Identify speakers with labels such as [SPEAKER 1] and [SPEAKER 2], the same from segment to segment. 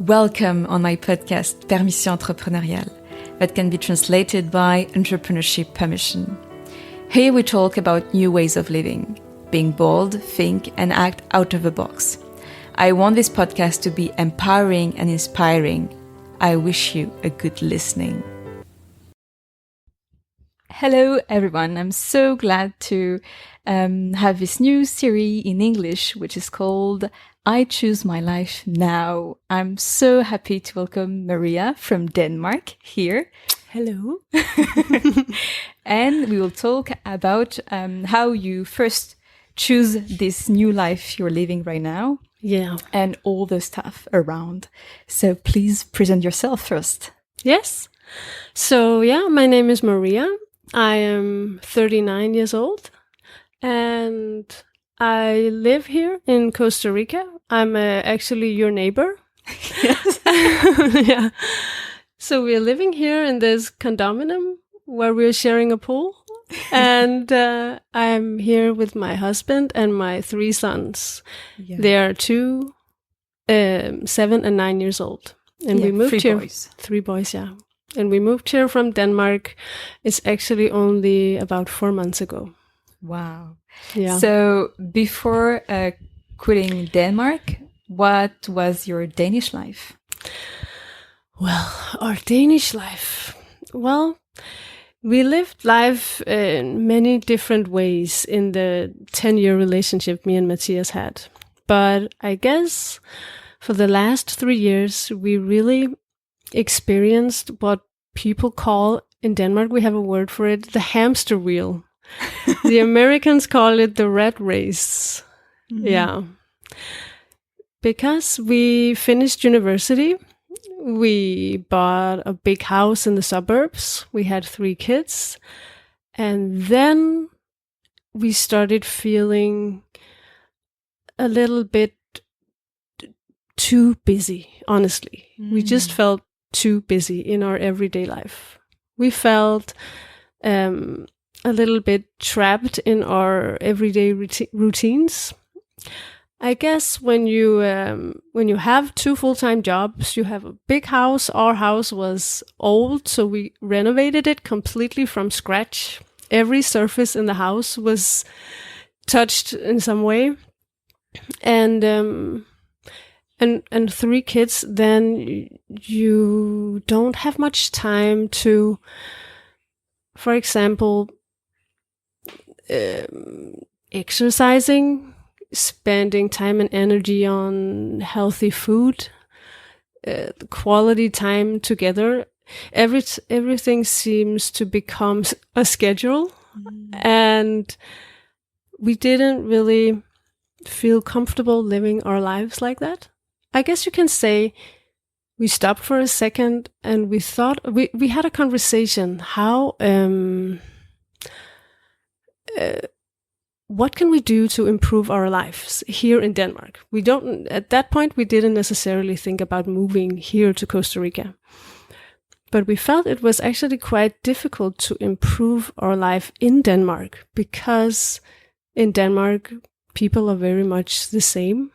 [SPEAKER 1] Welcome on my podcast, Permission Entrepreneuriale, that can be translated by Entrepreneurship Permission. Here we talk about new ways of living, being bold, think, and act out of the box. I want this podcast to be empowering and inspiring. I wish you a good listening. Hello, everyone. I'm so glad to have this new series in English, which is called I Choose My Life Now. I'm so happy to welcome Maria from Denmark here.
[SPEAKER 2] Hello.
[SPEAKER 1] And we will talk about how you first choose this new life you're living right now.
[SPEAKER 2] Yeah.
[SPEAKER 1] And all the stuff around. So please present yourself first.
[SPEAKER 2] Yes. So, my name is Maria. I am 39 years old and I live here in Costa Rica. I'm actually your neighbor.
[SPEAKER 1] Yes.
[SPEAKER 2] Yeah. So we're living here in this condominium where we're sharing a pool. And I'm here with my husband and my 3 sons. Yeah. They are 2, 7 and 9 years old. And we moved
[SPEAKER 1] 3
[SPEAKER 2] here.
[SPEAKER 1] boys.
[SPEAKER 2] 3 boys, yeah. And we moved here from Denmark. It's actually only about 4 months ago.
[SPEAKER 1] Wow.
[SPEAKER 2] Yeah.
[SPEAKER 1] So before quitting Denmark, what was your Danish life?
[SPEAKER 2] Well, our Danish life. Well, we lived life in many different ways in the 10-year relationship me and Matthias had. But I guess for the last 3 years, we really experienced what people call, in Denmark, we have a word for it, the hamster wheel. The Americans call it the rat race. Mm-hmm. Yeah. Because we finished university, we bought a big house in the suburbs. We had 3 kids. And then we started feeling a little bit too busy, honestly. We just felt too busy in our everyday life. We felt a little bit trapped in our everyday routines. I guess when you have 2 full-time jobs, you have a big house. Our house was old, so we renovated it completely from scratch. Every surface in the house was touched in some way, and 3 kids. Then you don't have much time to, for example, exercising, spending time and energy on healthy food, quality time together. Everything seems to become a schedule, and we didn't really feel comfortable living our lives like that. I guess you can say we stopped for a second and we thought, we had a conversation. How, what can we do to improve our lives here in Denmark? At that point, we didn't necessarily think about moving here to Costa Rica. But we felt it was actually quite difficult to improve our life in Denmark because in Denmark, people are very much the same.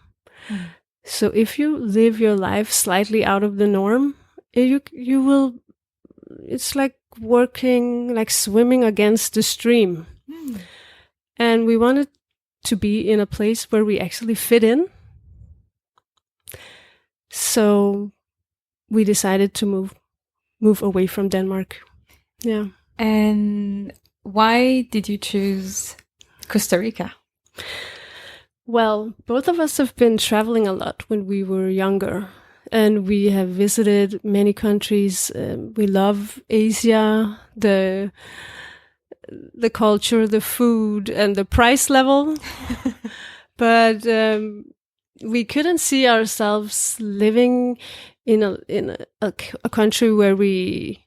[SPEAKER 2] So if you live your life slightly out of the norm, you will, it's like swimming against the stream. And we wanted to be in a place where we actually fit in. So we decided to move away from Denmark. Yeah.
[SPEAKER 1] And why did you choose Costa Rica?
[SPEAKER 2] Well, both of us have been traveling a lot when we were younger, and we have visited many countries. We love Asia, the culture, the food, and the price level. But we couldn't see ourselves living in a country where we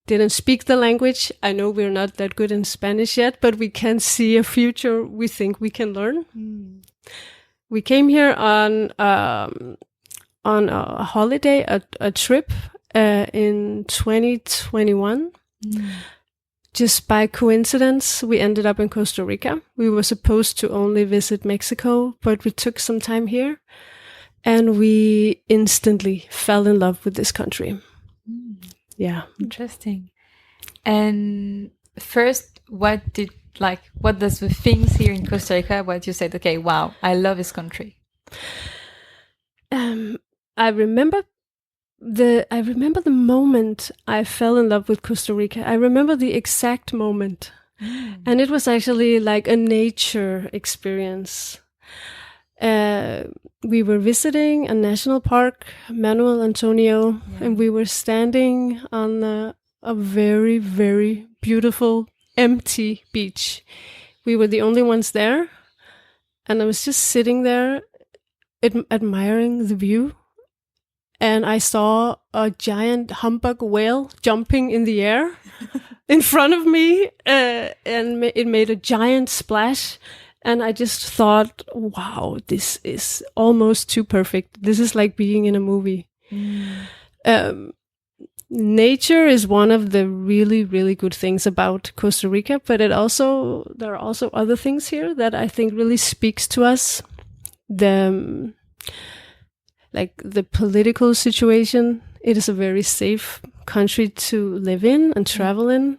[SPEAKER 2] didn't speak the language. I know we're not that good in Spanish yet, but we can see a future we think we can learn. We came here on a holiday, a trip in 2021. Just by coincidence, we ended up in Costa Rica. We were supposed to only visit Mexico, but we took some time here. And we instantly fell in love with this country. Yeah.
[SPEAKER 1] Interesting. And first, what does the things here in Costa Rica, what you said, okay, wow, I love this country?
[SPEAKER 2] I remember the moment I fell in love with Costa Rica. I remember the exact moment. And it was actually like a nature experience. We were visiting a national park, Manuel Antonio, and we were standing on a very, very beautiful, empty beach. We were the only ones there, and I was just sitting there admiring the view. And I saw a giant humpback whale jumping in the air in front of me, and it made a giant splash. And I just thought, wow, this is almost too perfect. This is like being in a movie. Nature is one of the really, really good things about Costa Rica, but there are also other things here that I think really speaks to us. Like the political situation, it is a very safe country to live in and travel in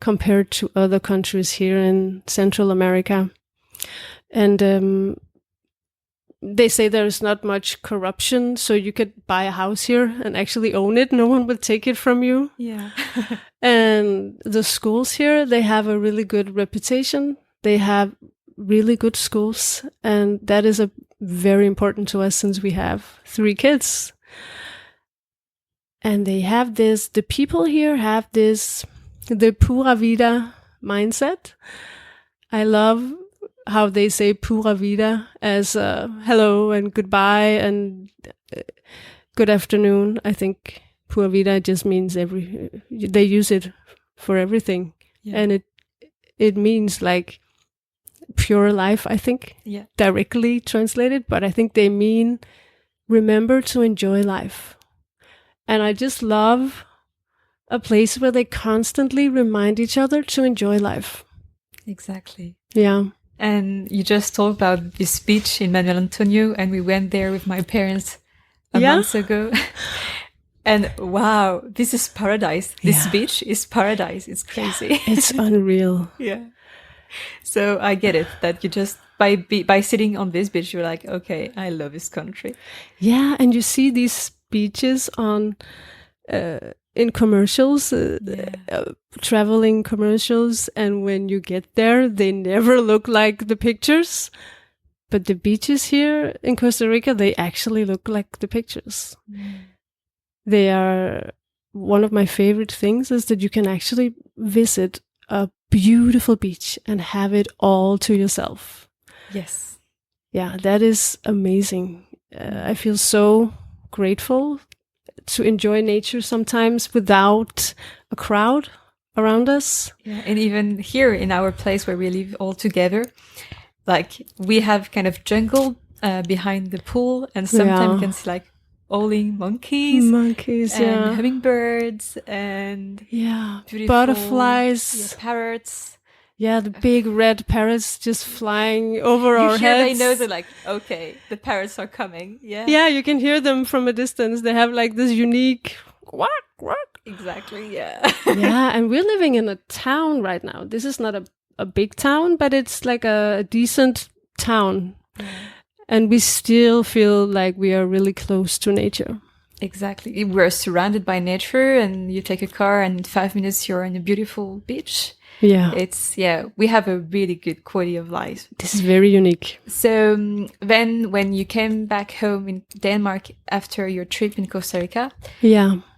[SPEAKER 2] compared to other countries here in Central America. And they say there's not much corruption, so you could buy a house here and actually own it. No one will take it from you.
[SPEAKER 1] Yeah.
[SPEAKER 2] And the schools here, they have a really good reputation. They have really good schools, and that is very important to us since we have 3 kids. And the people here have the pura vida mindset. I love how they say pura vida as hello and goodbye and good afternoon. I think pura vida just means they use it for everything. Yeah. And it means like pure life, I think, directly translated, but I think they mean remember to enjoy life. And I just love a place where they constantly remind each other to enjoy life.
[SPEAKER 1] Exactly.
[SPEAKER 2] Yeah.
[SPEAKER 1] And you just talked about this beach in Manuel Antonio, and we went there with my parents a month ago. And wow, this is paradise. This beach is paradise. It's crazy.
[SPEAKER 2] Yeah, it's unreal.
[SPEAKER 1] Yeah. So I get it that you just by sitting on this beach, you're like, okay, I love this country.
[SPEAKER 2] Yeah, and you see these beaches on in commercials, traveling commercials, and when you get there, they never look like the pictures. But the beaches here in Costa Rica, they actually look like the pictures. They are one of my favorite things is that you can actually visit a beautiful beach and have it all to yourself.
[SPEAKER 1] Yes.
[SPEAKER 2] Yeah, that is amazing. I feel so grateful to enjoy nature sometimes without a crowd around us.
[SPEAKER 1] Yeah, and even here in our place where we live all together, like we have kind of jungle behind the pool, and sometimes you can see like howling monkeys and hummingbirds and beautiful
[SPEAKER 2] butterflies,
[SPEAKER 1] parrots.
[SPEAKER 2] Yeah, the big red parrots just flying over our heads.
[SPEAKER 1] They know they're like, okay, the parrots are coming. Yeah.
[SPEAKER 2] Yeah, you can hear them from a distance. They have like this unique quack, quack.
[SPEAKER 1] Exactly, yeah.
[SPEAKER 2] Yeah, and we're living in a town right now. This is not a big town, but it's like a decent town. Yeah. And we still feel like we are really close to nature.
[SPEAKER 1] Exactly. We're surrounded by nature, and you take a car and in 5 minutes you're on a beautiful beach.
[SPEAKER 2] Yeah.
[SPEAKER 1] We have a really good quality of life.
[SPEAKER 2] This is very unique.
[SPEAKER 1] So then when you came back home in Denmark after your trip in Costa Rica,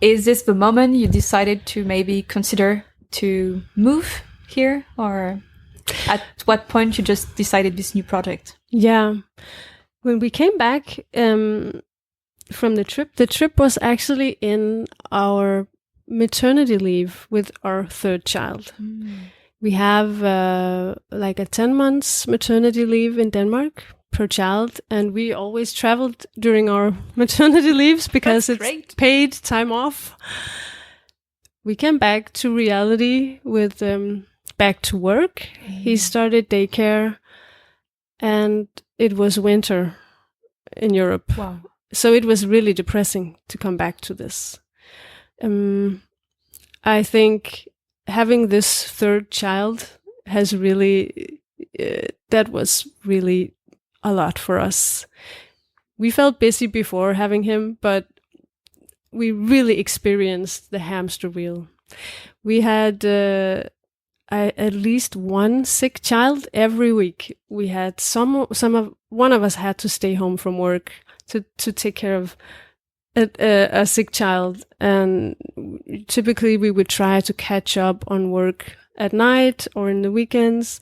[SPEAKER 1] is this the moment you decided to maybe consider to move here, or at what point you just decided this new project?
[SPEAKER 2] Yeah. When we came back from the trip was actually in our maternity leave with our 3rd child. We have like a 10 months maternity leave in Denmark per child, and we always traveled during our maternity leaves because it's paid time off. We came back to reality with back to work. He started daycare, and it was winter in Europe.
[SPEAKER 1] Wow.
[SPEAKER 2] So it was really depressing to come back to this. I think having this third child has really, that was really a lot for us. We felt busy before having him, but we really experienced the hamster wheel. We had at least one sick child every week. We had one of us had to stay home from work to take care of a sick child, and typically we would try to catch up on work at night or in the weekends.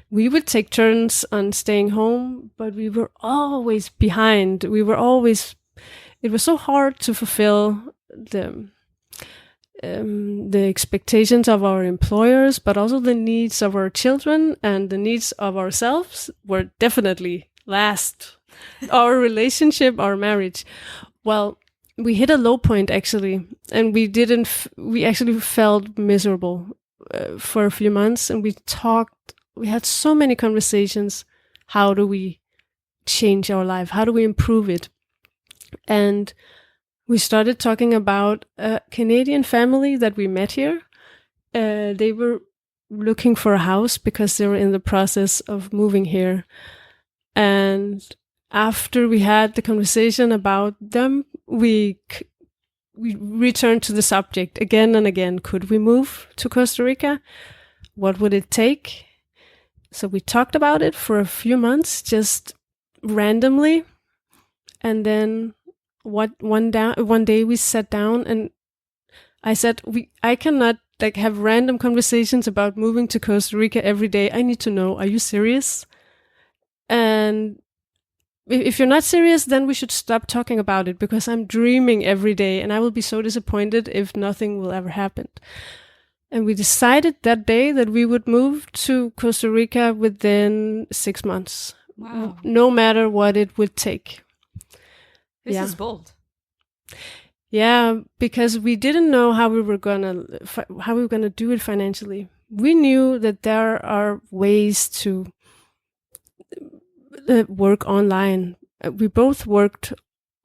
[SPEAKER 2] We would take turns on staying home, but we were always behind. It was so hard to fulfill the expectations of our employers, but also the needs of our children and the needs of ourselves were definitely last. Our relationship, our marriage. Well, we hit a low point actually, and we actually felt miserable for a few months, and we had so many conversations. How do we change our life? How do we improve it? And we started talking about a Canadian family that we met here. They were looking for a house because they were in the process of moving here. And after we had the conversation about them, we returned to the subject again and again. Could we move to Costa Rica? What would it take? So we talked about it for a few months, just randomly. And then one day we sat down and I said, I cannot have random conversations about moving to Costa Rica every day. I need to know, are you serious? And if you're not serious, then we should stop talking about it, because I'm dreaming every day and I will be so disappointed if nothing will ever happen. And we decided that day that we would move to Costa Rica within 6 months.
[SPEAKER 1] Wow.
[SPEAKER 2] No matter what it would take.
[SPEAKER 1] This is bold.
[SPEAKER 2] Yeah, because we didn't know how we were gonna do it financially. We knew that there are ways to work online. We both worked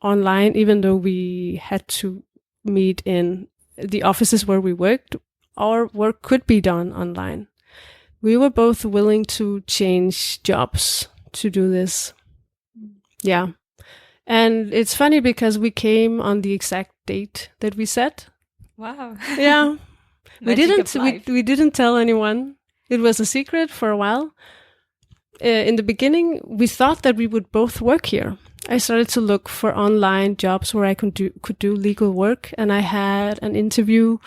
[SPEAKER 2] online, even though we had to meet in the offices where we worked. Our work could be done online. We were both willing to change jobs to do this. Yeah. And it's funny because we came on the exact date that we set.
[SPEAKER 1] Wow.
[SPEAKER 2] Yeah. we didn't tell anyone. It was a secret for a while. In the beginning, we thought that we would both work here. I started to look for online jobs where I could do legal work, and I had an interview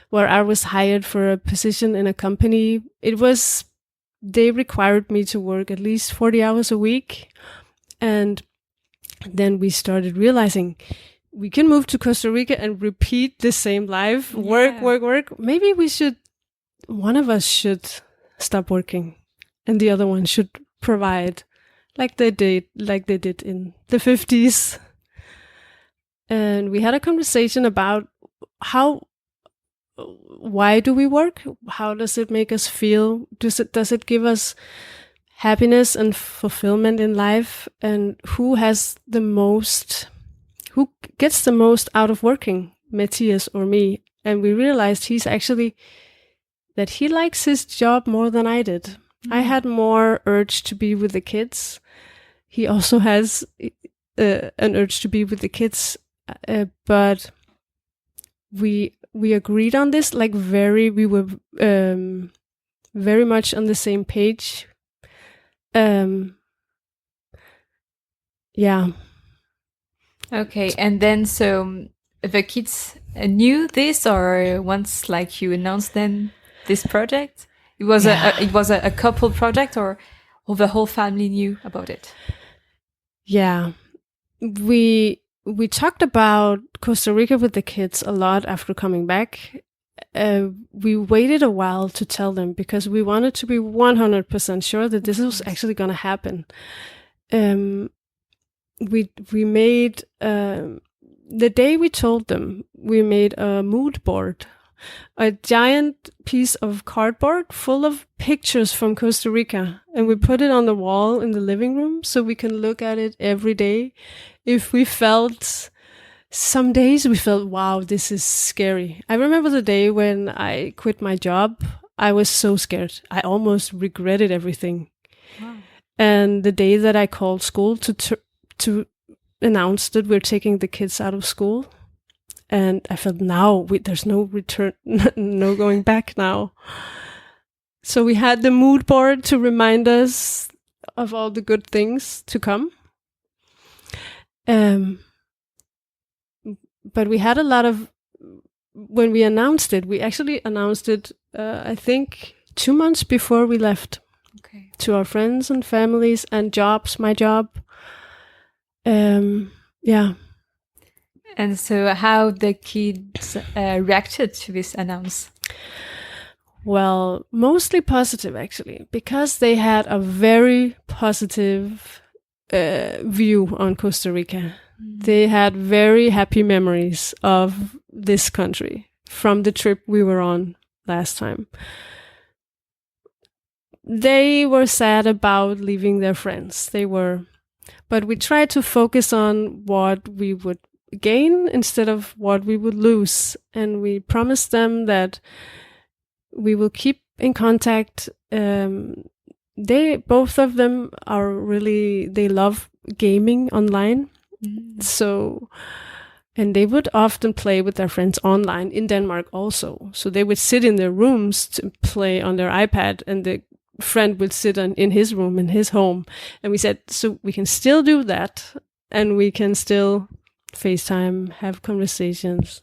[SPEAKER 2] where I was hired for a position in a company. They required me to work at least 40 hours a week, and then we started realizing we can move to Costa Rica and repeat the same life, work. Maybe one of us should stop working and the other one should provide like they did in the 50s. And we had a conversation about why do we work? How does it make us feel? Does it give us happiness and fulfillment in life? And who gets the most out of working, Matthias or me? And we realized that he likes his job more than I did. Mm-hmm. I had more urge to be with the kids. He also has an urge to be with the kids, but we agreed on this. We were very much on the same page. Yeah.
[SPEAKER 1] Okay, and then so the kids knew this, or once you announced them this project, it was a couple project, or the whole family knew about it?
[SPEAKER 2] Yeah, we talked about Costa Rica with the kids a lot after coming back. We waited a while to tell them because we wanted to be 100% sure that this was actually going to happen. We made the day we told them, we made a mood board a giant piece of cardboard full of pictures from Costa Rica, and we put it on the wall in the living room so we can look at it every day. If we felt, some days we felt, wow, this is scary. I remember the day when I quit my job. I was so scared. I almost regretted everything. Wow. And the day that I called school to announce that we're taking the kids out of school, and I felt there's no return, no going back now. So we had the mood board to remind us of all the good things to come. But we had a lot of, when we announced it, we actually announced it, I think 2 months before we left. Okay. To our friends and families and jobs, my job. Yeah.
[SPEAKER 1] And so how the kids reacted to this announce?
[SPEAKER 2] Well, mostly positive, actually, because they had a very positive view on Costa Rica. They had very happy memories of this country from the trip we were on last time. They were sad about leaving their friends. But we tried to focus on what we would gain instead of what we would lose. And we promised them that we will keep in contact. Both of them they love gaming online. So, and they would often play with their friends online in Denmark also. So they would sit in their rooms to play on their iPad, and the friend would sit in his room, in his home. And we said, so we can still do that, and we can still FaceTime, have conversations,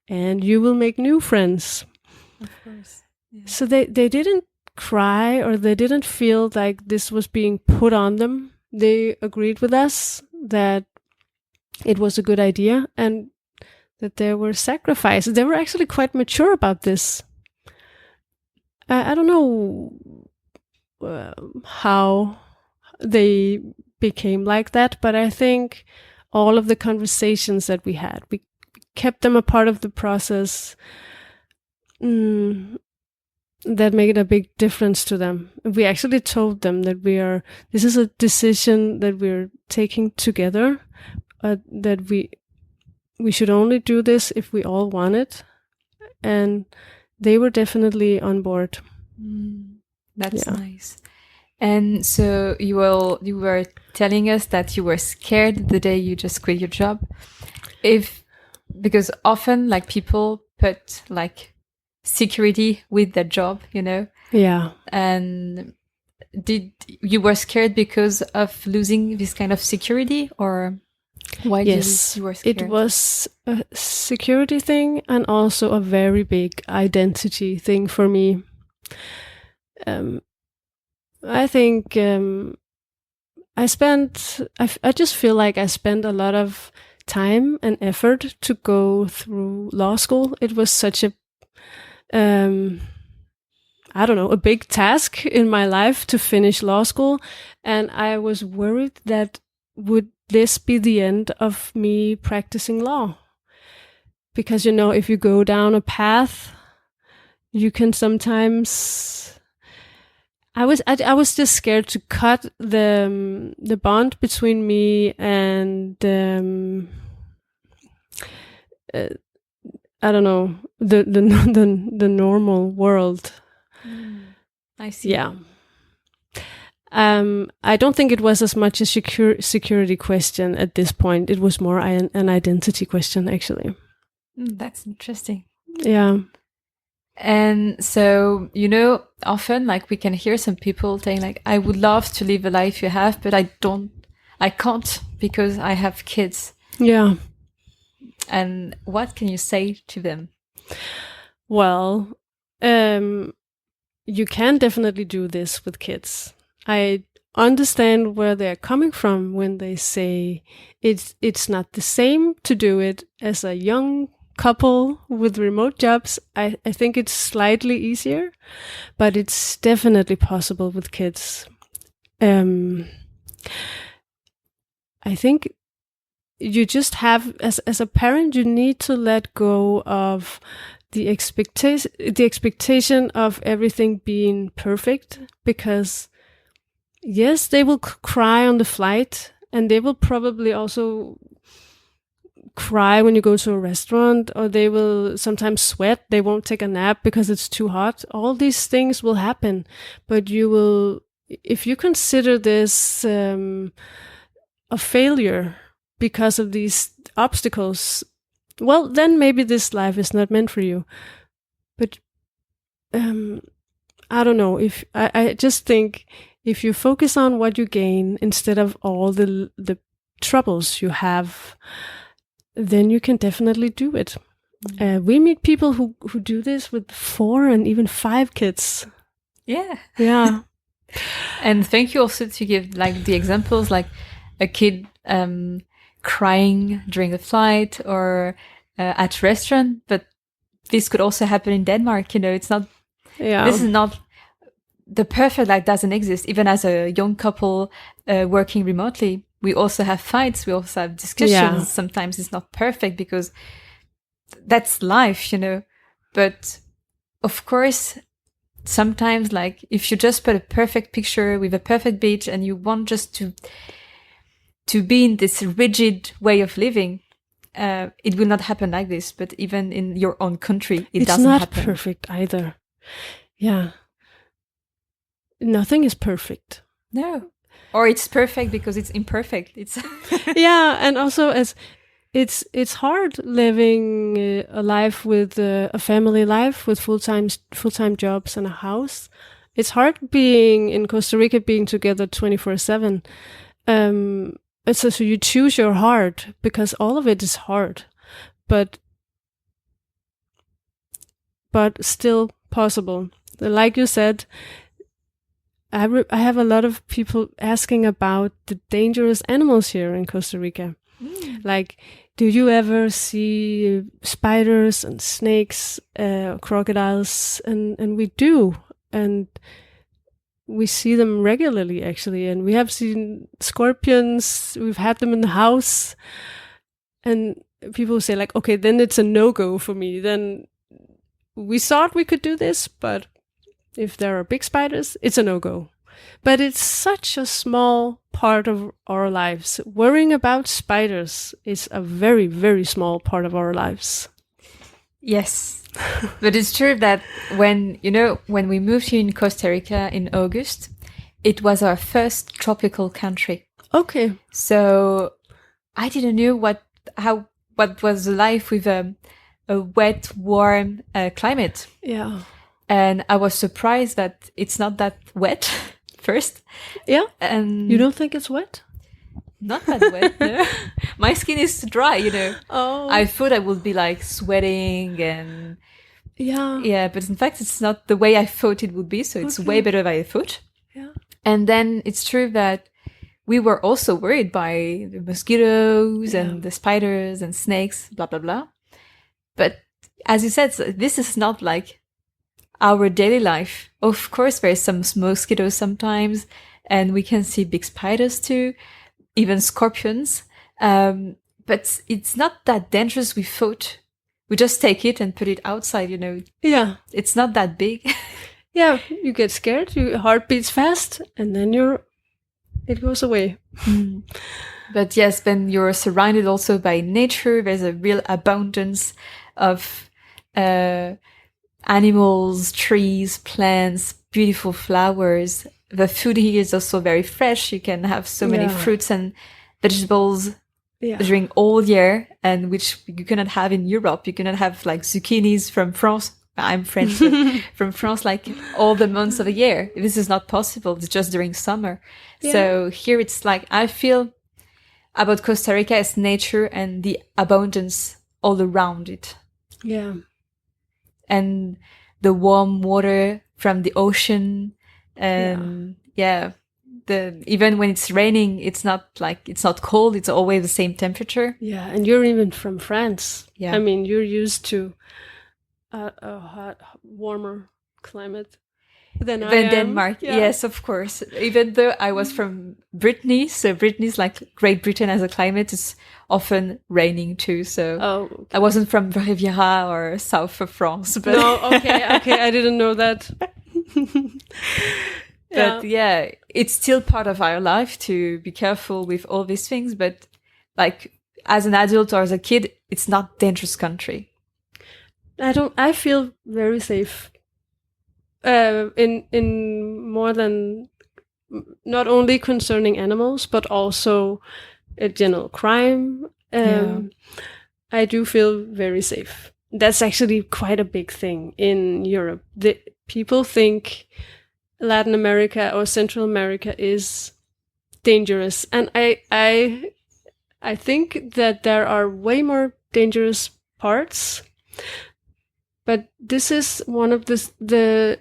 [SPEAKER 2] and you will make new friends.
[SPEAKER 1] Of course. Yeah.
[SPEAKER 2] So they didn't cry, or they didn't feel like this was being put on them. They agreed with us that it was a good idea and that there were sacrifices. They were actually quite mature about this. I don't know how they became like that, but I think all of the conversations that we had, we kept them a part of the process that made a big difference to them. We actually told them that this is a decision that we're taking together, that we should only do this if we all want it, and they were definitely on board.
[SPEAKER 1] That's nice. And so you were telling us that you were scared the day you just quit your job, because often like people put like security with their job, you know.
[SPEAKER 2] Yeah.
[SPEAKER 1] And you were scared because of losing this kind of security, or why?
[SPEAKER 2] Yes,
[SPEAKER 1] you were scared?
[SPEAKER 2] It was a security thing and also a very big identity thing for me. I think I just feel like I spent a lot of time and effort to go through law school. It was such a a big task in my life to finish law school, and I was worried that would this be the end of me practicing law? Because, if you go down a path, you can sometimes... I was just scared to cut the bond between me and I don't know, the normal world.
[SPEAKER 1] I see.
[SPEAKER 2] Yeah. I don't think it was as much a security question at this point. It was more an identity question, actually.
[SPEAKER 1] That's interesting.
[SPEAKER 2] Yeah.
[SPEAKER 1] And so, often like we can hear some people saying like, I would love to live a life you have, but I can't because I have kids.
[SPEAKER 2] Yeah.
[SPEAKER 1] And what can you say to them?
[SPEAKER 2] Well, you can definitely do this with kids. I understand where they're coming from when they say it's not the same to do it as a young couple with remote jobs. I think it's slightly easier, but it's definitely possible with kids. I think you just have, as a parent, you need to let go of the expectation of everything being perfect, because yes, they will cry on the flight, and they will probably also cry when you go to a restaurant, or they will sometimes sweat. They won't take a nap because it's too hot. All these things will happen, but you will, if you consider this a failure because of these obstacles, well, then maybe this life is not meant for you. But I don't know. If I just think if you focus on what you gain instead of all the troubles you have, then you can definitely do it. We meet people who do this with 4 and even 5 kids.
[SPEAKER 1] Yeah.
[SPEAKER 2] Yeah.
[SPEAKER 1] And thank you also to give like the examples, like a kid crying during the flight or at restaurant. But this could also happen in Denmark. You know, it's not. Yeah. This is not the perfect life. Doesn't exist. Even as a young couple working remotely, we also have fights. We also have discussions. Yeah. Sometimes it's not perfect because that's life, you know. But of course, sometimes, like, if you just put a perfect picture with a perfect beach and you want just to be in this rigid way of living, it will not happen like this. But even in your own country, it doesn't happen.
[SPEAKER 2] It's not perfect either. Yeah. Nothing is perfect.
[SPEAKER 1] No. Or it's perfect because it's imperfect. It's
[SPEAKER 2] yeah, and also as it's hard living a life with a family life with full-time jobs and a house. It's hard being in Costa Rica, being together 24/7. So you choose your heart because all of it is hard, but still possible. Like you said, I have a lot of people asking about the dangerous animals here in Costa Rica. Like, do you ever see spiders and snakes, crocodiles? And we do. And we see them regularly, actually. And we have seen scorpions. We've had them in the house. And people say, like, okay, then it's a no-go for me. Then we thought we could do this, but if there are big spiders, it's a no-go. But it's such a small part of our lives. Worrying about spiders is a very, very small part of our lives.
[SPEAKER 1] Yes. But it's true that when we moved here in Costa Rica in August, it was our first tropical country.
[SPEAKER 2] Okay.
[SPEAKER 1] So I didn't know what was life with a wet, warm climate.
[SPEAKER 2] Yeah.
[SPEAKER 1] And I was surprised that it's not that wet first.
[SPEAKER 2] Yeah.
[SPEAKER 1] And
[SPEAKER 2] you don't think it's wet?
[SPEAKER 1] Not that wet, no. My skin is dry, you know.
[SPEAKER 2] Oh.
[SPEAKER 1] I thought I would be like sweating and
[SPEAKER 2] yeah,
[SPEAKER 1] but in fact it's not the way I thought it would be, so it's way better than I thought.
[SPEAKER 2] Yeah.
[SPEAKER 1] And then it's true that we were also worried by the mosquitoes and the spiders and snakes, blah blah blah. But as you said, this is not like our daily life. Of course, there's some mosquitoes sometimes, and we can see big spiders too, even scorpions. But it's not that dangerous we thought. We just take it and put it outside, you know.
[SPEAKER 2] Yeah.
[SPEAKER 1] It's not that big.
[SPEAKER 2] Yeah, you get scared, your heart beats fast, and then it goes away.
[SPEAKER 1] But yes, then you're surrounded also by nature. There's a real abundance of animals, trees, plants, beautiful flowers. The food here is also very fresh. You can have so many fruits and vegetables during all year, and which you cannot have in Europe. You cannot have like zucchinis from France. I'm French, from France, like all the months of the year. This is not possible. It's just during summer. Yeah. So here it's like, I feel about Costa Rica as nature and the abundance all around it.
[SPEAKER 2] Yeah.
[SPEAKER 1] And the warm water from the ocean. And even when it's raining, it's not cold. It's always the same temperature.
[SPEAKER 2] Yeah. And you're even from France.
[SPEAKER 1] Yeah.
[SPEAKER 2] I mean, you're used to a hot, warmer climate. than I
[SPEAKER 1] than
[SPEAKER 2] am.
[SPEAKER 1] Denmark.
[SPEAKER 2] Yeah.
[SPEAKER 1] Yes, of course. Even though I was from Brittany, so Brittany's like Great Britain as a climate, it's often raining too. So
[SPEAKER 2] Oh,
[SPEAKER 1] I wasn't from Riviera or south of France, but
[SPEAKER 2] no, okay, I didn't know that.
[SPEAKER 1] but yeah, it's still part of our life to be careful with all these things. But like as an adult or as a kid, it's not dangerous country.
[SPEAKER 2] I feel very safe. In more than not only concerning animals, but also general crime. I do feel very safe. That's actually quite a big thing in Europe. The people think Latin America or Central America is dangerous, and I think that there are way more dangerous parts. But this is one of the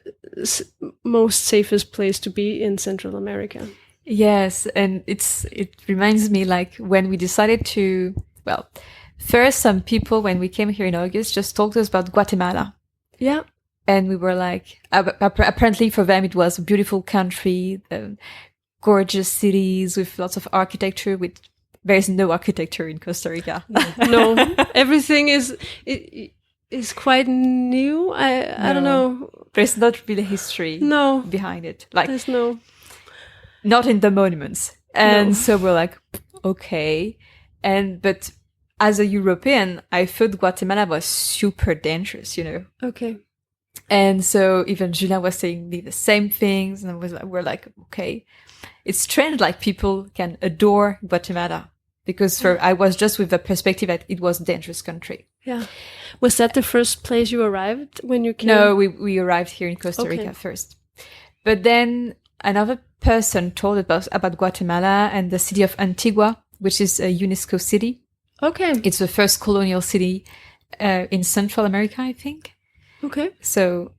[SPEAKER 2] most safest place to be in Central America.
[SPEAKER 1] Yes, and it reminds me like when we decided to, well, first some people when we came here in August just talked to us about Guatemala.
[SPEAKER 2] Yeah.
[SPEAKER 1] And we were like, apparently for them it was a beautiful country, gorgeous cities with lots of architecture. There's no architecture in Costa Rica.
[SPEAKER 2] No, everything is quite new. I don't know.
[SPEAKER 1] There's not really history behind it. Like
[SPEAKER 2] there's no.
[SPEAKER 1] Not in the monuments. And so we're like, okay. But as a European, I thought Guatemala was super dangerous,
[SPEAKER 2] Okay.
[SPEAKER 1] And so even Julia was saying the same things. And we're like, okay. It's strange, like people can adore Guatemala because I was just with the perspective that it was a dangerous country.
[SPEAKER 2] Yeah. Was that the first place you arrived when you came?
[SPEAKER 1] No, we arrived here in Costa Rica first. But then another person told about Guatemala and the city of Antigua, which is a UNESCO city.
[SPEAKER 2] Okay.
[SPEAKER 1] It's the first colonial city in Central America, I think.
[SPEAKER 2] Okay.
[SPEAKER 1] So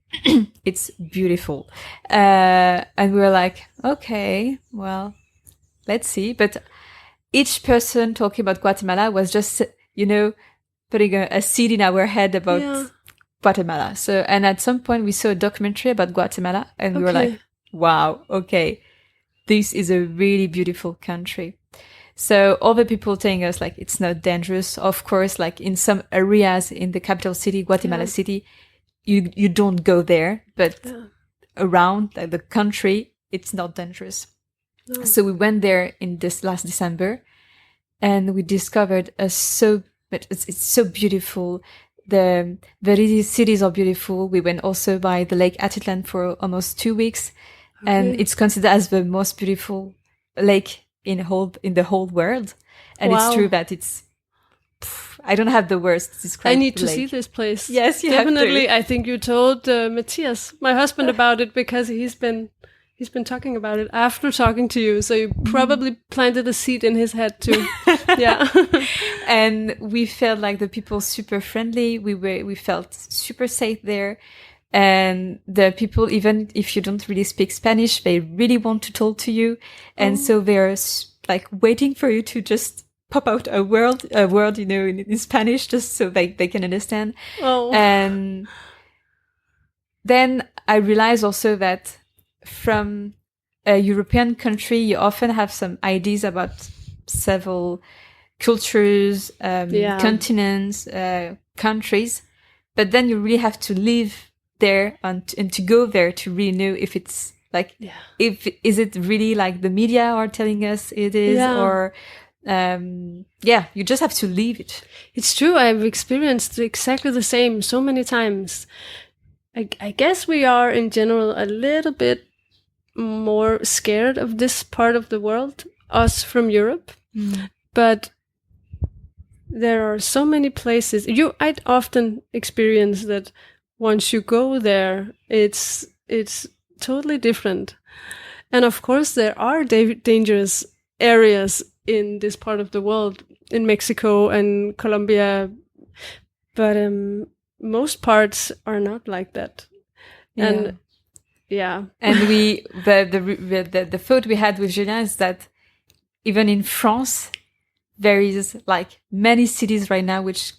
[SPEAKER 1] it's beautiful. And we were like, okay, well, let's see. But each person talking about Guatemala was just, putting a seed in our head about Guatemala. So, and at some point we saw a documentary about Guatemala and we were like, wow, okay, this is a really beautiful country. So all the people telling us like, it's not dangerous. Of course, like in some areas in the capital city, Guatemala City, you don't go there, but around like, the country, it's not dangerous. No. So we went there in this last December and we discovered it's so beautiful. The cities are beautiful. We went also by the Lake Atitlan for almost 2 weeks, and it's considered as the most beautiful lake in the whole world. And it's true that it's. I don't have the words to describe.
[SPEAKER 2] I need
[SPEAKER 1] the
[SPEAKER 2] to
[SPEAKER 1] lake.
[SPEAKER 2] see this place.
[SPEAKER 1] Yes, you
[SPEAKER 2] definitely.
[SPEAKER 1] have to.
[SPEAKER 2] I think you told Matthias, my husband, about it because he's been talking about it after talking to you. So you probably planted a seed in his head too. Yeah.
[SPEAKER 1] And we felt like the people super friendly. We felt super safe there. And the people, even if you don't really speak Spanish, they really want to talk to you. And so they're like waiting for you to just pop out a word, in Spanish, just so they can understand.
[SPEAKER 2] Oh.
[SPEAKER 1] And then I realized also that from a European country, you often have some ideas about several cultures, continents, countries, but then you really have to live there and to go there to really know if it's like, is it really like the media are telling us it is, or you just have to leave it.
[SPEAKER 2] It's true. I've experienced exactly the same so many times. I guess we are in general a little bit more scared of this part of the world, us from Europe. But there are so many places. I'd often experience that once you go there, it's totally different. And of course, there are dangerous areas in this part of the world, in Mexico and Colombia, but most parts are not like that. And and the thought we had with Julien is that even in France, there is like many cities right now which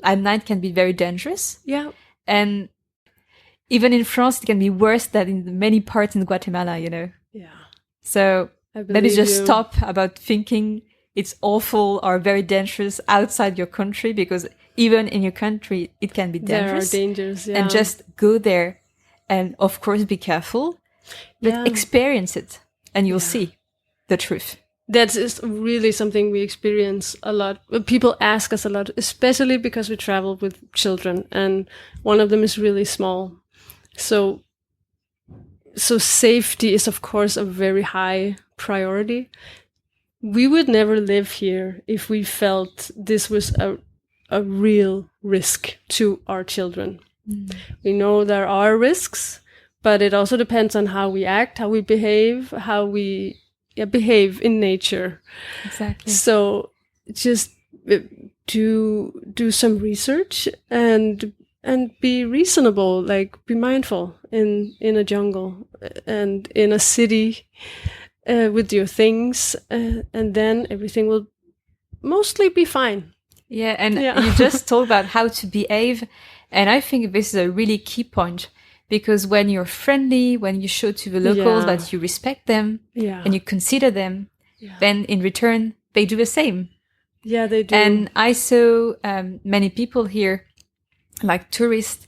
[SPEAKER 2] at night can be very dangerous. Yeah.
[SPEAKER 1] And even in France, it can be worse than in many parts in Guatemala,
[SPEAKER 2] Yeah.
[SPEAKER 1] So
[SPEAKER 2] I
[SPEAKER 1] let me
[SPEAKER 2] believe
[SPEAKER 1] just
[SPEAKER 2] you.
[SPEAKER 1] stop about thinking it's awful or very dangerous outside your country, because even in your country, it can be
[SPEAKER 2] There are
[SPEAKER 1] dangerous.
[SPEAKER 2] dangers, yeah.
[SPEAKER 1] And just go there and, of course, be careful, but
[SPEAKER 2] Yeah.
[SPEAKER 1] experience it and you'll
[SPEAKER 2] Yeah.
[SPEAKER 1] see the truth.
[SPEAKER 2] That is really something we experience a lot. People ask us a lot, especially because we travel with children, and one of them is really small. So safety is, of course, a very high priority. We would never live here if we felt this was a real risk to our children. We know there are risks, but it also depends on how we act, how we behave, how we behave in nature.
[SPEAKER 1] Exactly.
[SPEAKER 2] So just do some research and be reasonable, like be mindful in a jungle and in a city with your things, and then everything will mostly be fine.
[SPEAKER 1] Yeah, and
[SPEAKER 2] Yeah.
[SPEAKER 1] you just talk about how to behave, and I think this is a really key point, because when you're friendly, when you show to the locals
[SPEAKER 2] Yeah.
[SPEAKER 1] that you respect them
[SPEAKER 2] Yeah.
[SPEAKER 1] and you consider them, then in return they do the same.
[SPEAKER 2] Yeah, they do.
[SPEAKER 1] And I saw many people here, like tourists,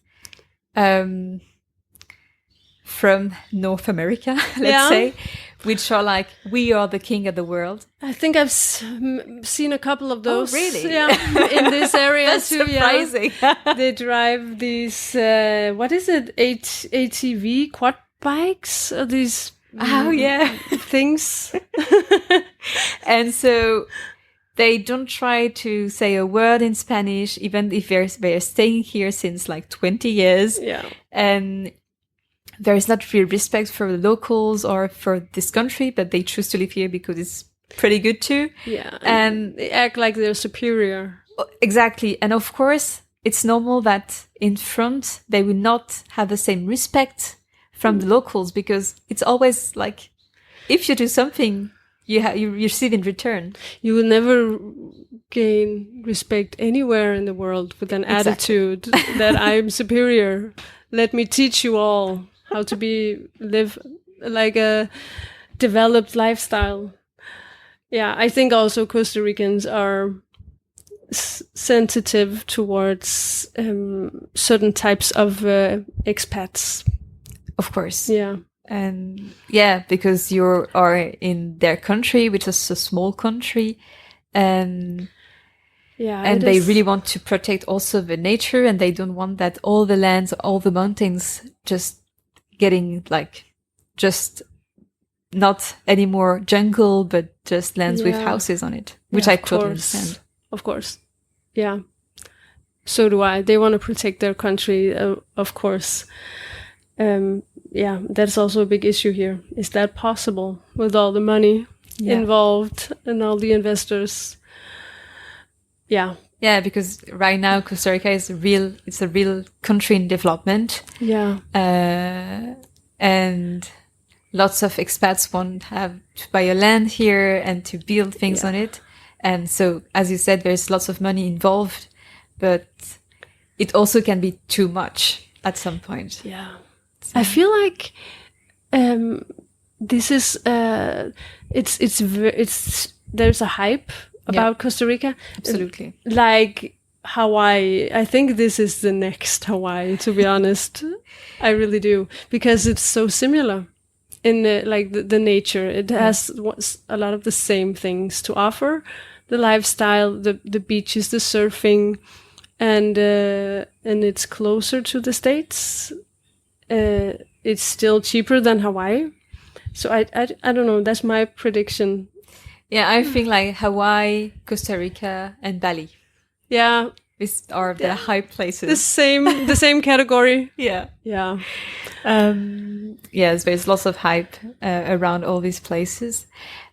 [SPEAKER 1] from North America, let's say, which are like, we are the king of the world.
[SPEAKER 2] I think I've seen a couple of those.
[SPEAKER 1] Oh, really?
[SPEAKER 2] Yeah, in this area
[SPEAKER 1] That's
[SPEAKER 2] too.
[SPEAKER 1] surprising.
[SPEAKER 2] Yeah. They drive these, what is it, ATV quad bikes? Or these
[SPEAKER 1] Oh, yeah.
[SPEAKER 2] things.
[SPEAKER 1] And so they don't try to say a word in Spanish, even if they're staying here since like 20 years.
[SPEAKER 2] Yeah.
[SPEAKER 1] And there is not real respect for the locals or for this country, but they choose to live here because it's pretty good too.
[SPEAKER 2] Yeah.
[SPEAKER 1] And
[SPEAKER 2] they act like they're superior.
[SPEAKER 1] Exactly. And of course, it's normal that in front, they will not have the same respect from the locals, because it's always like, if you do something, you receive in return.
[SPEAKER 2] You will never gain respect anywhere in the world with an attitude that I'm superior. Let me teach you all how to live like a developed lifestyle. Yeah, I think also Costa Ricans are sensitive towards certain types of expats.
[SPEAKER 1] Of course.
[SPEAKER 2] Yeah.
[SPEAKER 1] And yeah, because you are in their country, which is a small country, and they really want to protect also the nature, and they don't want that all the lands, all the mountains just getting like just not anymore jungle, but just lands with houses on it, which I totally understand.
[SPEAKER 2] Of course. Yeah. So do I. They want to protect their country, of course. Yeah, that's also a big issue here. Is that possible with all the money involved and all the investors? Yeah.
[SPEAKER 1] Yeah, because right now Costa Rica is a real country in development.
[SPEAKER 2] Yeah.
[SPEAKER 1] And lots of expats want to have to buy a land here and to build things on it. And so, as you said, there's lots of money involved, but it also can be too much at some point.
[SPEAKER 2] Yeah. So. I feel like this is it's there's a hype about Costa Rica.
[SPEAKER 1] Absolutely.
[SPEAKER 2] Like Hawaii. I think this is the next Hawaii, to be honest. I really do, because it's so similar in the nature. It has a lot of the same things to offer. The lifestyle, the beaches, the surfing, and it's closer to the States. It's still cheaper than Hawaii. So I don't know. That's my prediction.
[SPEAKER 1] Yeah, I think like Hawaii, Costa Rica, and Bali.
[SPEAKER 2] Yeah.
[SPEAKER 1] These are the high places.
[SPEAKER 2] The same category.
[SPEAKER 1] Yeah.
[SPEAKER 2] Yeah.
[SPEAKER 1] Yes, there's lots of hype around all these places.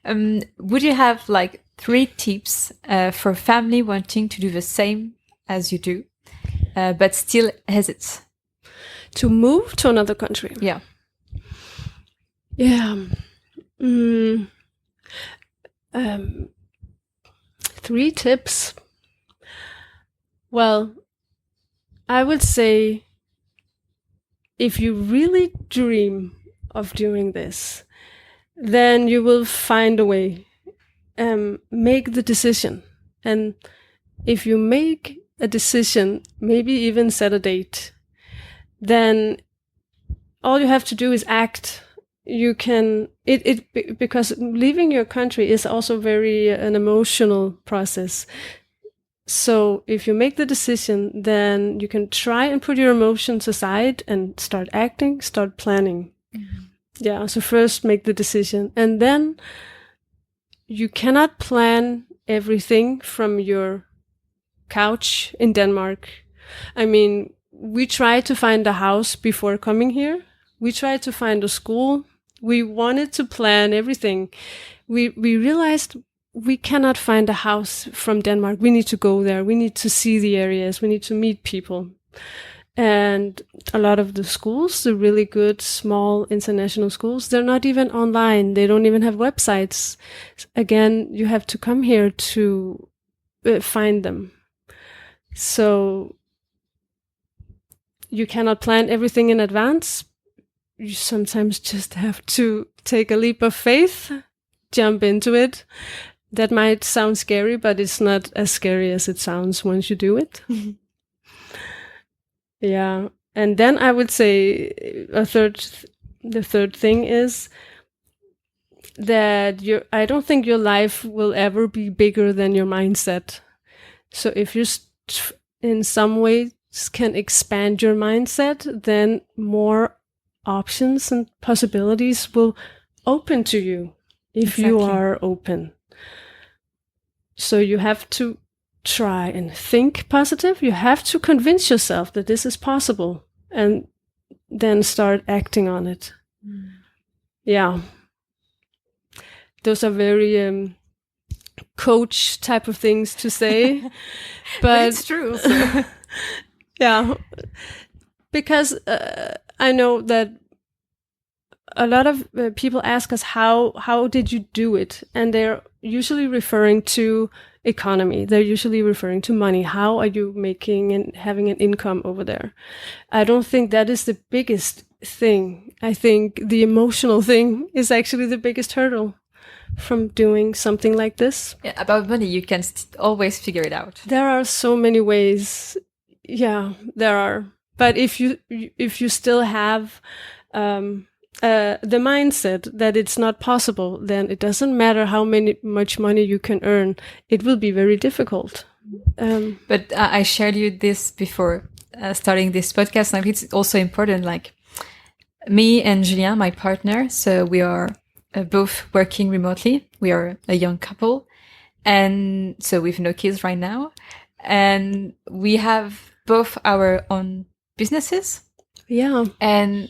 [SPEAKER 1] Would you have like 3 tips for family wanting to do the same as you do, but still hesitate?
[SPEAKER 2] To move to another country.
[SPEAKER 1] Yeah.
[SPEAKER 2] Yeah. 3 tips. Well, I would say if you really dream of doing this, then you will find a way. Make the decision. And if you make a decision, maybe even set a date, then all you have to do is act. You can because leaving your country is also very an emotional process. So if you make the decision, then you can try and put your emotions aside and start acting, start planning. Mm-hmm. Yeah, so first make the decision, and then you cannot plan everything from your couch in Denmark. I mean, we tried to find a house before coming here. We tried to find a school. We wanted to plan everything. We realized we cannot find a house from Denmark. We need to go there. We need to see the areas. We need to meet people. And a lot of the schools, the really good, small international schools, they're not even online. They don't even have websites. Again, you have to come here to find them. So you cannot plan everything in advance. You sometimes just have to take a leap of faith, jump into it. That might sound scary, but it's not as scary as it sounds once you do it. Yeah. And then I would say the third thing is that I don't think your life will ever be bigger than your mindset. So if you in some ways can expand your mindset, then more options and possibilities will open to you if you are open. So you have to try and think positive. You have to convince yourself that this is possible and then start acting on it. Mm. Yeah. Those are very coach type of things to say. but
[SPEAKER 1] it's true. So.
[SPEAKER 2] Yeah. Because I know that a lot of people ask us, how did you do it? And they're usually referring to economy. They're usually referring to money. How are you making and having an income over there? I don't think that is the biggest thing. I think the emotional thing is actually the biggest hurdle from doing something like this.
[SPEAKER 1] Yeah, about money, you can always figure it out.
[SPEAKER 2] There are so many ways. Yeah, there are. But if you still have the mindset that it's not possible, then it doesn't matter how much money you can earn. It will be very difficult.
[SPEAKER 1] But I shared you this before starting this podcast. Like, it's also important. Like me and Julien, my partner, so we are both working remotely. We are a young couple, and so we've no kids right now, and we have both our own businesses.
[SPEAKER 2] Yeah,
[SPEAKER 1] and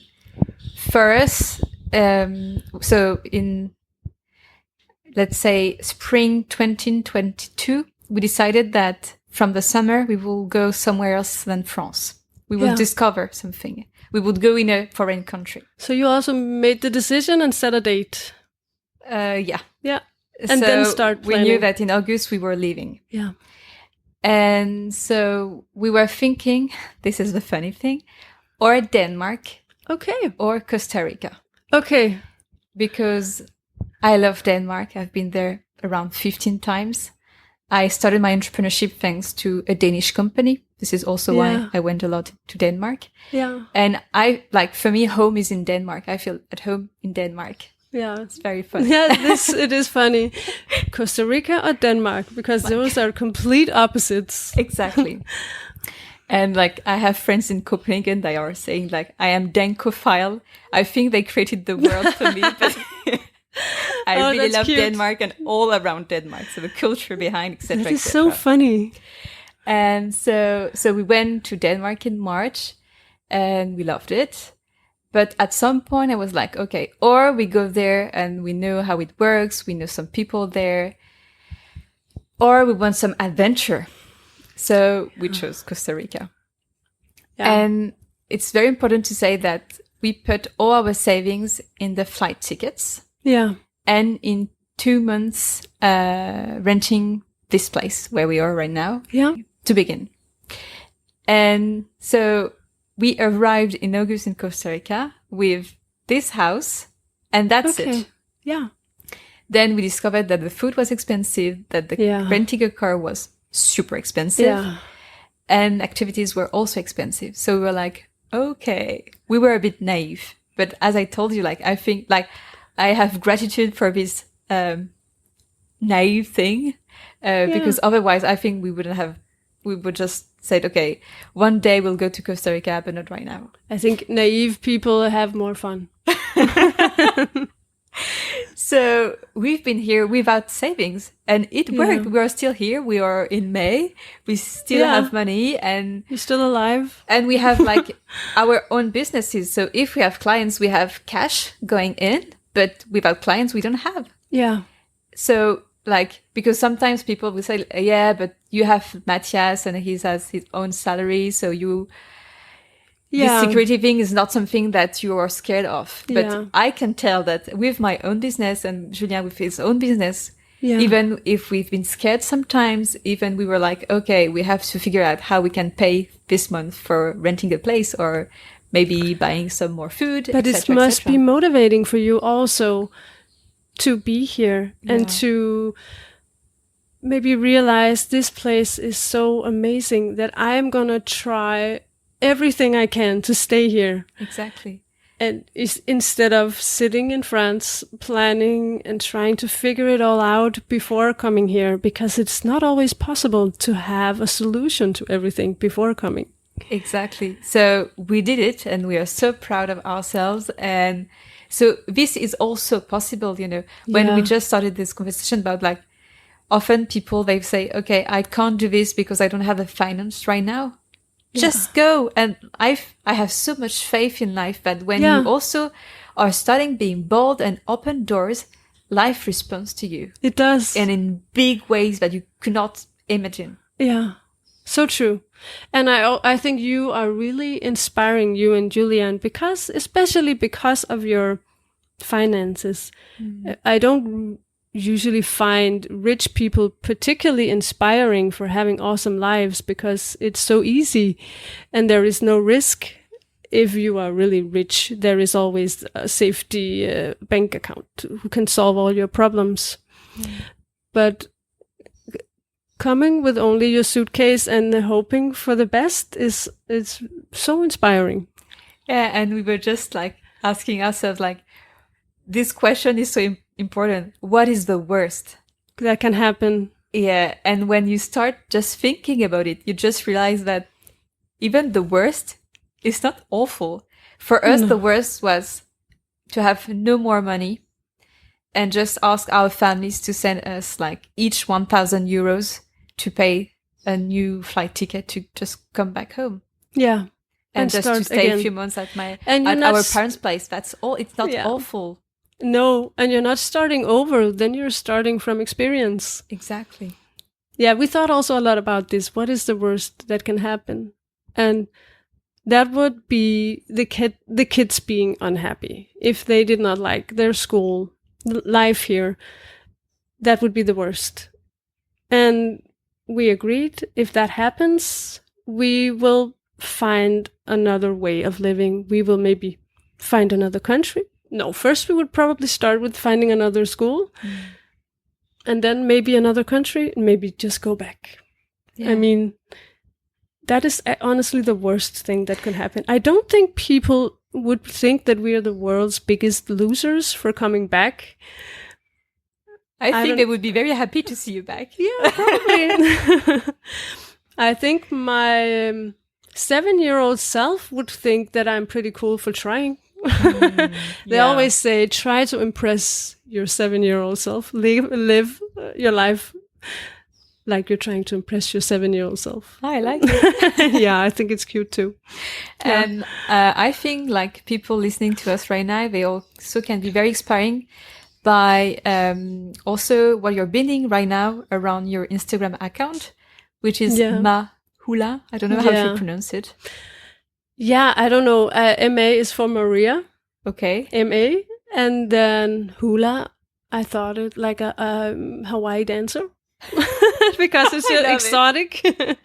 [SPEAKER 1] for us, so in, let's say, spring 2022, we decided that from the summer, we will go somewhere else than France. We will discover something. We would go in a foreign country.
[SPEAKER 2] So you also made the decision and set a date.
[SPEAKER 1] Yeah.
[SPEAKER 2] Yeah. And then start planning.
[SPEAKER 1] We knew that in August we were leaving.
[SPEAKER 2] Yeah.
[SPEAKER 1] And so we were thinking, this is the funny thing, or Denmark.
[SPEAKER 2] Okay.
[SPEAKER 1] Or Costa Rica.
[SPEAKER 2] Okay.
[SPEAKER 1] Because I love Denmark. I've been there around 15 times. I started my entrepreneurship thanks to a Danish company. This is also why I went a lot to Denmark.
[SPEAKER 2] Yeah.
[SPEAKER 1] And for me, home is in Denmark. I feel at home in Denmark.
[SPEAKER 2] Yeah.
[SPEAKER 1] It's very funny.
[SPEAKER 2] Yeah, it is funny. Costa Rica or Denmark? Because those are complete opposites.
[SPEAKER 1] Exactly. And I have friends in Copenhagen that are saying I am Dankophile. I think they created the world for me, but I really love cute. Denmark and all around Denmark. So the culture behind, etc.
[SPEAKER 2] That is so funny.
[SPEAKER 1] And so we went to Denmark in March and we loved it. But at some point I was like, okay, or we go there and we know how it works. We know some people there, or we want some adventure. So we chose Costa Rica. Yeah. And it's very important to say that we put all our savings in the flight tickets.
[SPEAKER 2] Yeah.
[SPEAKER 1] And in 2 months, renting this place where we are right now.
[SPEAKER 2] Yeah.
[SPEAKER 1] To begin. And so we arrived in August in Costa Rica with this house, and that's it.
[SPEAKER 2] Yeah.
[SPEAKER 1] Then we discovered that the food was expensive, that the renting a car was super expensive, and activities were also expensive. So we were like, okay, we were a bit naive. But as I told you, like, I think, like, I have gratitude for this naive thing, because otherwise I think we would just said, okay, one day we'll go to Costa Rica, but not right now.
[SPEAKER 2] I think naive people have more fun.
[SPEAKER 1] So we've been here without savings, and it worked. We are still here. We are in May. We still have money, and
[SPEAKER 2] you're still alive.
[SPEAKER 1] And we have like our own businesses. So if we have clients, we have cash going in, but without clients, we don't have.
[SPEAKER 2] Yeah.
[SPEAKER 1] So like, because sometimes people will say, yeah, but you have Matthias and he has his own salary. So this security thing is not something that you are scared of. But I can tell that with my own business and Julien with his own business, even if we've been scared sometimes, even we were like, okay, we have to figure out how we can pay this month for renting a place or maybe buying some more food.
[SPEAKER 2] But it must be motivating for you also to be here and to maybe realize this place is so amazing that I'm going to try everything I can to stay here.
[SPEAKER 1] Exactly.
[SPEAKER 2] And instead of sitting in France, planning and trying to figure it all out before coming here, because it's not always possible to have a solution to everything before coming.
[SPEAKER 1] Exactly. So we did it, and we are so proud of ourselves. And so this is also possible, you know, when we just started this conversation about like, often people, they say, okay, I can't do this because I don't have the finance right now. Just go. And I have so much faith in life that when you also are starting being bold and open doors, life responds to you.
[SPEAKER 2] It does.
[SPEAKER 1] And in big ways that you could not imagine.
[SPEAKER 2] Yeah. So true. And I think you are really inspiring, you and Julian, especially because of your finances. I don't usually find rich people particularly inspiring for having awesome lives because it's so easy and there is no risk. If you are really rich, there is always a safety bank account who can solve all your problems. But coming with only your suitcase and hoping for the best is so inspiring.
[SPEAKER 1] Yeah, and we were just like asking ourselves, like, this question is so important. What is the worst
[SPEAKER 2] that can happen?
[SPEAKER 1] Yeah, and when you start just thinking about it, you just realize that even the worst is not awful. For us, the worst was to have no more money and just ask our families to send us like each 1,000 euros to pay a new flight ticket to just come back home.
[SPEAKER 2] Yeah.
[SPEAKER 1] And just to stay a few months at our parents' place. That's all. It's not awful.
[SPEAKER 2] No, and you're not starting over. Then you're starting from experience.
[SPEAKER 1] Exactly.
[SPEAKER 2] Yeah, we thought also a lot about this. What is the worst that can happen? And that would be the kids being unhappy. If they did not like their school, life here, that would be the worst. And we agreed, if that happens, we will find another way of living. We will maybe find another country. No, first we would probably start with finding another school. And then maybe another country, and maybe just go back. Yeah. I mean, that is honestly the worst thing that can happen. I don't think people would think that we are the world's biggest losers for coming back.
[SPEAKER 1] I think they would be very happy to see you back.
[SPEAKER 2] Yeah, probably. I think my 7-year-old self would think that I'm pretty cool for trying. They always say, try to impress your 7-year-old self. Live your life like you're trying to impress your 7-year-old self.
[SPEAKER 1] I like it.
[SPEAKER 2] Yeah, I think it's cute too.
[SPEAKER 1] And I think like people listening to us right now, they also can be very inspiring by also what you're building right now around your Instagram account, which is Mahula. I don't know how to pronounce it.
[SPEAKER 2] Yeah, I don't know. M-A is for Maria.
[SPEAKER 1] Okay.
[SPEAKER 2] M-A. And then hula, I thought it like a Hawaii dancer. because it's
[SPEAKER 1] I love
[SPEAKER 2] exotic.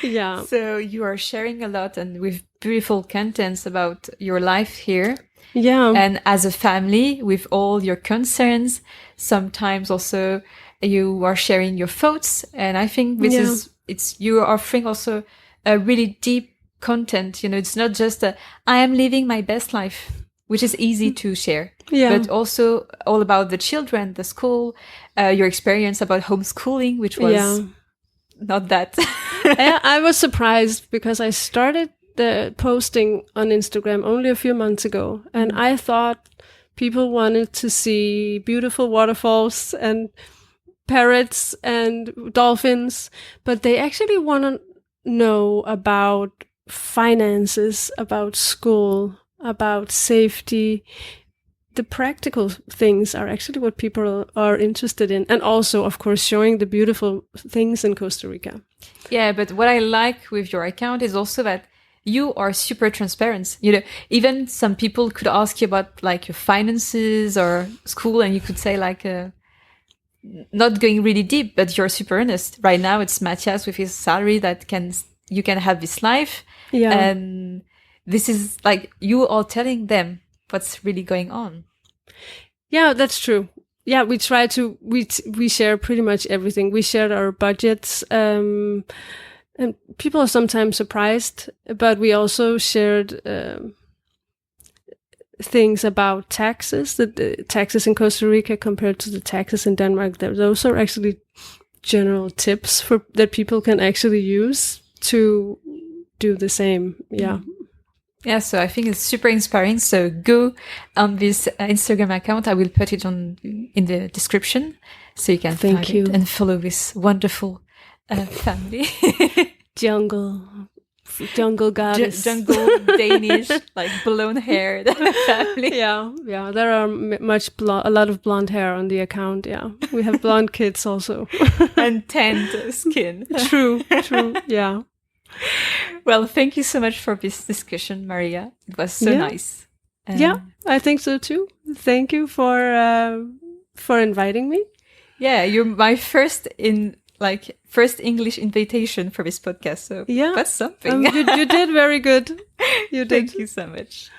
[SPEAKER 2] Yeah.
[SPEAKER 1] So you are sharing a lot and with beautiful contents about your life here.
[SPEAKER 2] Yeah.
[SPEAKER 1] And as a family, with all your concerns, sometimes also you are sharing your thoughts. And I think this you are offering also a really deep content. You know, it's not just I am living my best life, which is easy to share, but also all about the children, the school, your experience about homeschooling, which was not that.
[SPEAKER 2] I was surprised because I started the posting on Instagram only a few months ago, and I thought people wanted to see beautiful waterfalls and parrots and dolphins, but they actually want to know about finances, about school, about safety. The practical things are actually what people are interested in. And also, of course, showing the beautiful things in Costa Rica.
[SPEAKER 1] Yeah, but what I like with your account is also that you are super transparent. You know, even some people could ask you about like your finances or school, and you could say like, not going really deep, but you're super honest. Right now, it's Matthias with his salary that you can have this life.
[SPEAKER 2] Yeah.
[SPEAKER 1] And this is like, you are telling them what's really going on.
[SPEAKER 2] Yeah, that's true. Yeah, we try to, we share pretty much everything. We shared our budgets, and people are sometimes surprised, but we also shared things about taxes, the taxes in Costa Rica compared to the taxes in Denmark. Those are actually general tips that people can actually use to do the same. Yeah.
[SPEAKER 1] Yeah, so I think it's super inspiring. So go on this Instagram account. I will put it in the description so you can find it and follow this wonderful family.
[SPEAKER 2] Jungle goddess.
[SPEAKER 1] Jungle Danish, like blonde hair family.
[SPEAKER 2] Yeah. There are a lot of blonde hair on the account. Yeah, we have blonde kids also.
[SPEAKER 1] And tanned skin.
[SPEAKER 2] True. Yeah.
[SPEAKER 1] Well, thank you so much for this discussion, Maria. It was so nice.
[SPEAKER 2] Yeah, I think so too. Thank you for inviting me.
[SPEAKER 1] Yeah, you're my first English invitation for this podcast. So that's something.
[SPEAKER 2] You did very good. You did.
[SPEAKER 1] Thank you so much.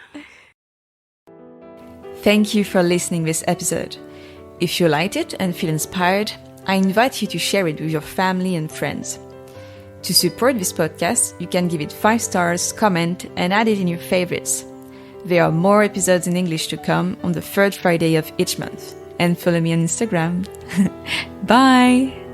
[SPEAKER 1] Thank you for listening this episode. If you liked it and feel inspired, I invite you to share it with your family and friends. To support this podcast, you can give it 5 stars, comment, and add it in your favorites. There are more episodes in English to come on the 3rd Friday of each month. And follow me on Instagram. Bye!